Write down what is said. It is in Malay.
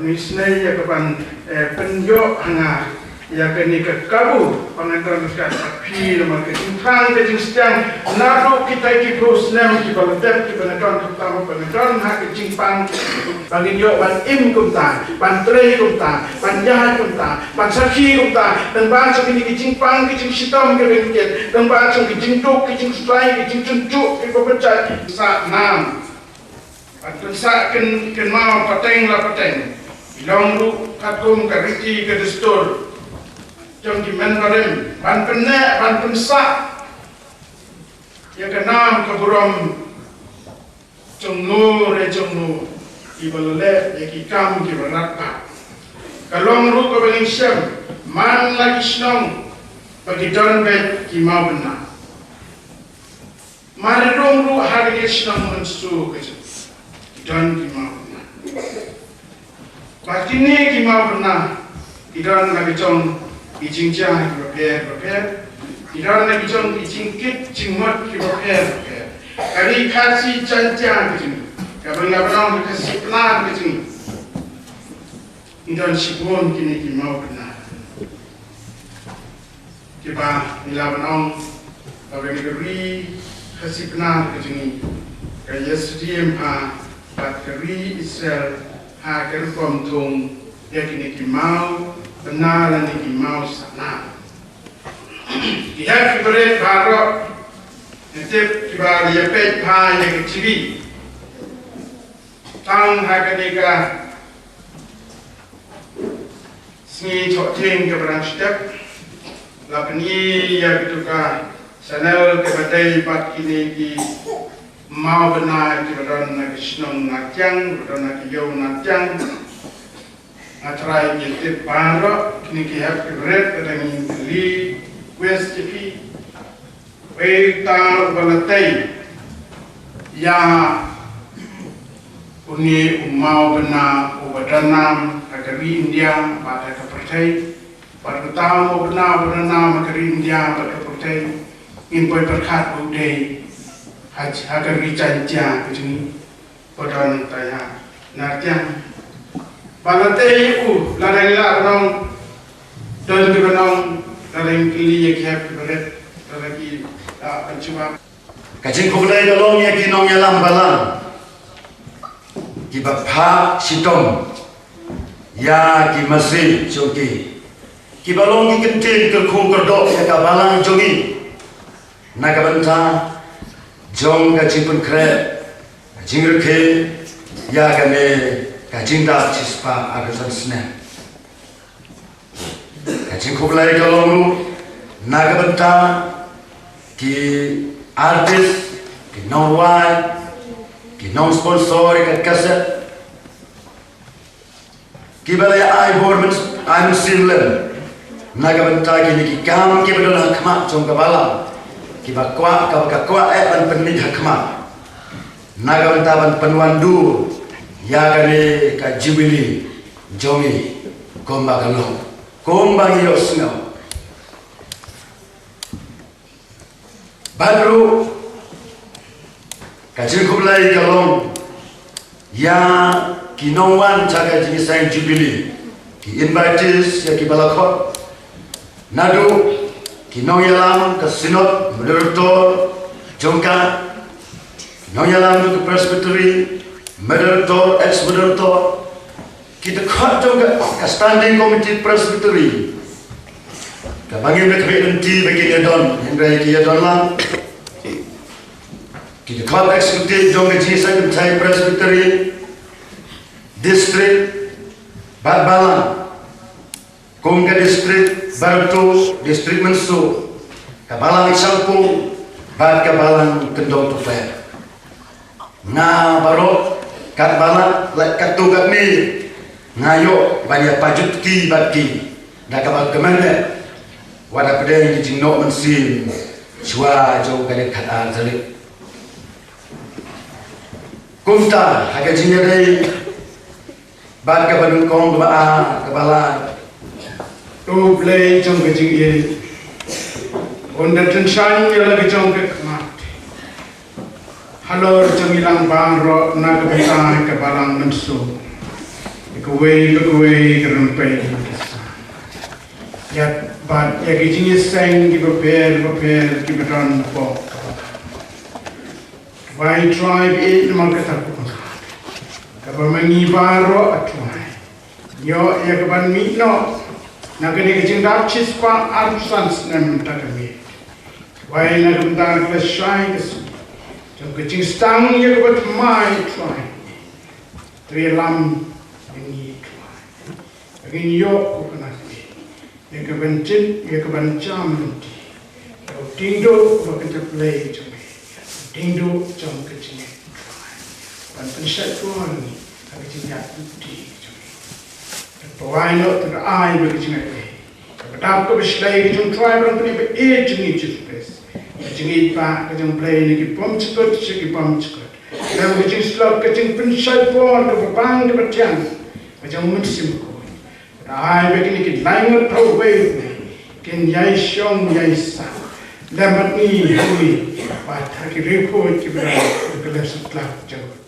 misnai ya kapan penjo hanga ya kini ke kabu pengantar dekat api nama ke tang ke jingstang nado kita ki bros nam ki baladep ki banakon terutama pengantar hak ke jingpang bagi yo ban im kumta ban trei kumta ban jahat kumta ban sakhi kumta dan ban sakini ki jingpang ki jing sitam ke bengket dan ban sakini ki jingtuk ki jing strai ki jing cuncuk ki pepecah sa nam atau sa ken mau pateng la pateng ilong lu kakum ka riti ke destur jom di menbarem ban penek ban pensak ya kenam ke buram jomnu re jomnu ibalole ya kikam ki banata kalong ru ke beling syam man lagi snong bagi don bet ki mau benar mari dong ru hari snong mensu ke don ki mau benar batini ki mau benar idon lagi jong ijing jang repair idon lagi jong ijing kit jingmot ki repair kali kasi janjang kijing kabel ngabang kasi plan kijing idon sibon kini ki mau benar kiba nilaban ong kabel ngeri kasi plan kijing kaya SDM ha bat keri Israel ha kerkom tung ya kini ki mau benar dan ki mau sana dia kibret baro netep kibar ya pet pa ya kibi tang ha kanika sni choteng ke barang step lapni ya bituka channel ke batai pat kini ki mau benar ki badon na kisnong nakyang badon na kiyo nakyang atrai yete baro kini ki hap ki red kadang li west ki ta balatai ya uni umau benar ubadanam kagari India pada kepercayai pada tahu benar benar kagari India pada kepercayai in boy berkat budai agar ricanca begini podan taya nartiang balate u ladang la nong don di nong ladang kili ya khap belet lagi ancuba kacing kublai dolong ya kinong ya lambalang ki bapha sitom ya ki masri choki ki balong ki kentin ke khung kerdok ya ka balang jogi nagabanta jong kacing pun kre kacing reke ya kame kacing dak cispa agasan sne kacing kublai dolong nagabanta ki artis ki non-wide ki non-sponsor ki kaset ki balaya ai bormen ai musimlen nagabanta ki ni kam ki bedol hakma jong kabala ki bakwa kabakwa ban penid hakma nagabanta ban penwandu ya gane ka jibili jongi komba kalong komba yosno baru kacil kublai kalong ya kinongwan jaga jenis sayang jubili ki invites ya ki balakot nadu kinong yalam ke sinod moderator jongka kinong yalam ke presbytery moderator ex moderator kita kot jongka standing committee presbytery kabangin nak nanti bagi don Hendra ki don lang kita kot executive jongka jisa ke presbytery district Balang Kongka district Bartu district Mensu Kabalang Sampung Bad Kabalang Kendong Tufer na baro kat balang kat tugat ni ngayo banyak pajut ki batki dak kabal kemende wada pedeng di jinok mensin jua jauh kali kata zalik kumta haga jinyadai bad kabal kong ba kabala tu play jong kecing ye onda tensan ye lagi jong ke halor jong ilang bang ro na kabita ke balang mensu Berkuai kerempai kisah. Ya, but ya kijing iseng ki prepare ki beton po. Why tribe it makata ko. Kapamangi baro atwai. Yo ya kapan mitno. Nagani kijing dapchis pa arusans nem takami. Why nagamdar klashai kes. Jom kijing stang ya kapat mai try. Tri lam ini try. Again yo ko kana. Ya kapan chin ya kapan jam nanti. Kalau tindo bakal play jom. Tindo jom kijing. Pan pensatuan ni. Kijing ya putih. Pawai no to the eye kijing ai. Tapi ko bislay kijing try orang ni be age ni chipes. Kijing pa kijing play ni ki pom chikot ki pom chikot. Lalu kijing slot kijing pensatuan ko bang de batian. Kijing musim ko. Ai be ni ki lain ko way kin yai shong yai sa. Lembat ni hui. Pa ta ki report ki bra ko lesat lak jauh.